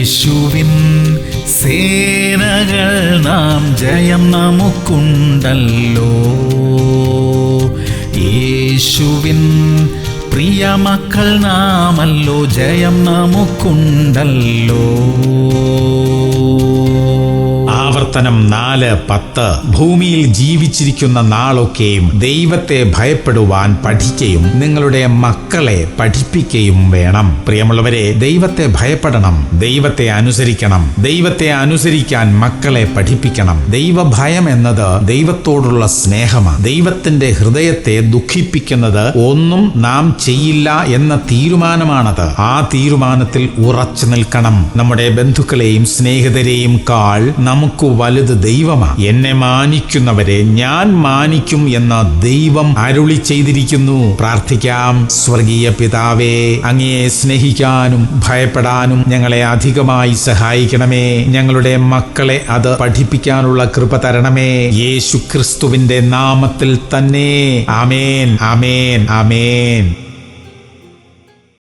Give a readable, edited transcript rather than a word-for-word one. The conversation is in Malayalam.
യേശുവിൻ സേനകൾ നാം ജയം നമുക്കുണ്ടല്ലോ. യേശുവിൻ പ്രിയ മക്കൾ നാമല്ലോ, ജയം നമുക്കുണ്ടല്ലോ. ആവർത്തനം 4:10 ഭൂമിയിൽ ജീവിച്ചിരിക്കുന്ന നാളൊക്കെയും ദൈവത്തെ ഭയപ്പെടുവാൻ പഠിക്കുകയും നിങ്ങളുടെ മക്കളെ പഠിപ്പിക്കുകയും വേണം. പ്രിയമുള്ളവരെ, ദൈവത്തെ ഭയപ്പെടണം, ദൈവത്തെ അനുസരിക്കണം. ദൈവത്തെ അനുസരിക്കാൻ മക്കളെ പഠിപ്പിക്കണം. ദൈവഭയം എന്നത് ദൈവത്തോടുള്ള സ്നേഹമാണ്. ദൈവത്തിന്റെ ഹൃദയത്തെ ദുഃഖിപ്പിക്കുന്നത് ഒന്നും നാം ചെയ്യില്ല എന്ന തീരുമാനമാണത്. ആ തീരുമാനത്തിൽ ഉറച്ചു നിൽക്കണം. നമ്മുടെ ബന്ധുക്കളെയും സ്നേഹിതരെയും കാൾ നമുക്ക് വലുത് ദൈവമാണ്. എന്നെ മാനിക്കുന്നവരെ ഞാൻ മാനിക്കും എന്ന ദൈവം അരുളി ചെയ്തിരിക്കുന്നു. പ്രാർത്ഥിക്കാം. സ്വർഗീയ പിതാവേ, അങ്ങയെ സ്നേഹിക്കാനും ഭയപ്പെടാനും ഞങ്ങളെ അധികമായി സഹായിക്കണമേ. ഞങ്ങളുടെ മക്കളെ അത് പഠിപ്പിക്കാനുള്ള കൃപ തരണമേ. യേശു ക്രിസ്തുവിന്റെ നാമത്തിൽ തന്നെ. ആമേൻ, ആമേൻ, ആമേൻ.